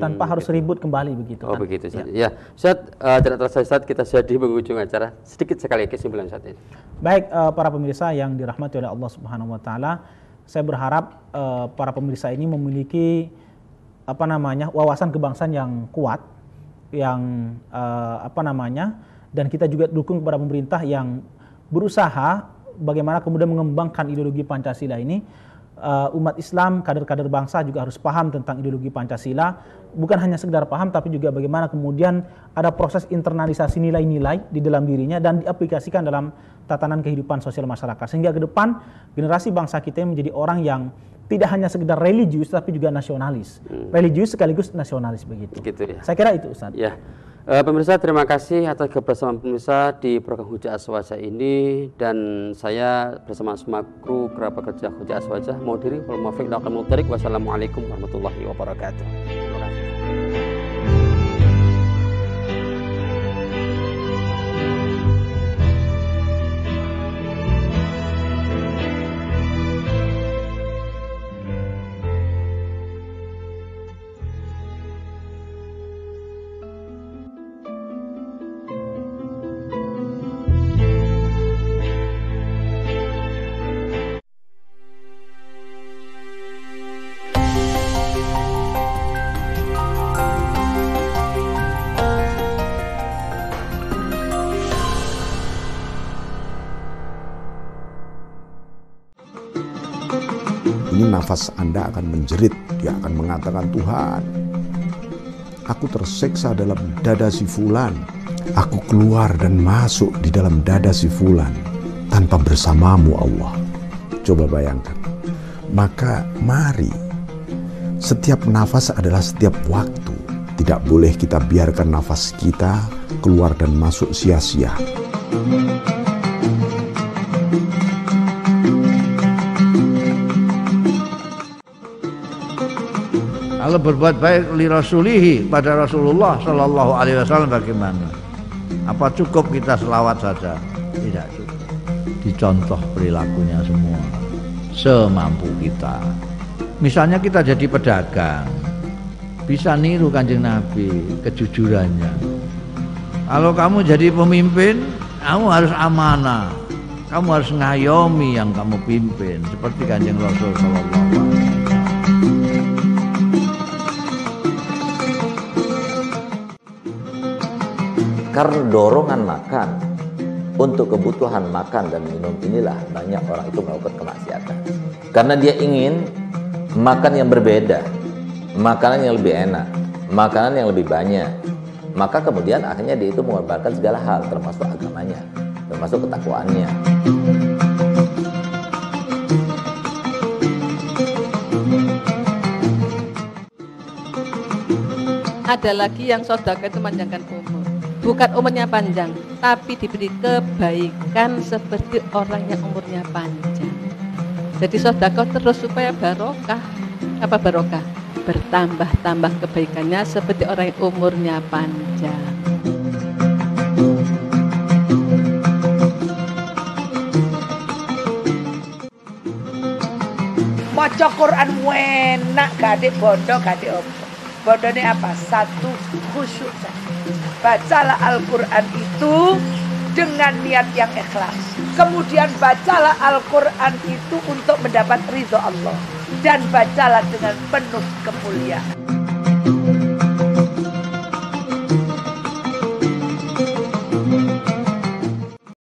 tanpa harus ribut kembali begitu. Oh, begitu, Ustaz. Ya, Ustaz, tidak terasa, Ustaz, kita sudah di penghujung acara. Sedikit sekali kesimpulan saat ini. Baik, para pemirsa yang dirahmati oleh Allah Subhanahu wa taala, saya berharap para pemirsa ini memiliki wawasan kebangsaan yang kuat, yang dan kita juga dukung kepada pemerintah yang berusaha bagaimana kemudian mengembangkan ideologi Pancasila ini. Umat Islam, kader-kader bangsa juga harus paham tentang ideologi Pancasila, bukan hanya sekedar paham, tapi juga bagaimana kemudian ada proses internalisasi nilai-nilai di dalam dirinya dan diaplikasikan dalam tatanan kehidupan sosial masyarakat, sehingga ke depan generasi bangsa kita menjadi orang yang tidak hanya sekedar religius tapi juga nasionalis, religius sekaligus nasionalis begitu. Ya. Saya kira itu, Ustaz. Ya. Pemirsa, terima kasih atas kebersamaan pemirsa di program Hujjah Aswaja ini, dan saya bersama semua kru kerabat kerja Hujjah Aswaja mau diri wassalamualaikum warahmatullahi wabarakatuh. Terima kasih. Ini nafas Anda akan menjerit, dia akan mengatakan, Tuhan, aku tersiksa dalam dada si fulan, aku keluar dan masuk di dalam dada si fulan tanpa bersamamu Allah. Coba bayangkan. Maka mari, setiap nafas adalah setiap waktu. Tidak boleh kita biarkan nafas kita keluar dan masuk sia-sia. Kalau berbuat baik li rasulihi pada Rasulullah Shallallahu Alaihi Wasallam bagaimana? Apa cukup kita selawat saja? Tidak cukup. Dicontoh perilakunya semua. semampu kita. Misalnya kita jadi pedagang, bisa niru Kanjeng Nabi kejujurannya. Kalau kamu jadi pemimpin, kamu harus amanah, kamu harus ngayomi yang kamu pimpin, seperti Kanjeng Rasul sallallahu alaihi wasallam. Karena dorongan makan untuk kebutuhan makan dan minum inilah banyak orang itu melakukan kemaksiatan. Karena dia ingin makan yang berbeda, makanan yang lebih enak, makanan yang lebih banyak. Maka kemudian akhirnya dia itu mengorbankan segala hal, termasuk agamanya, termasuk ketakwaannya. Ada lagi yang sedekah itu panjangkan umur. Bukan umurnya panjang, tapi diberi kebaikan seperti orang yang umurnya panjang. Jadi sedekah terus supaya barokah. Apa barokah? Bertambah-tambah kebaikannya seperti orang yang umurnya panjang. Maca Quran enak, gak ada bondo, gak ada apa. Bondone apa? Satu, khusyuk. Bacalah Al-Quran itu dengan niat yang ikhlas. Kemudian bacalah Al-Quran itu untuk mendapat ridho Allah. Dan bacalah dengan penuh kemuliaan.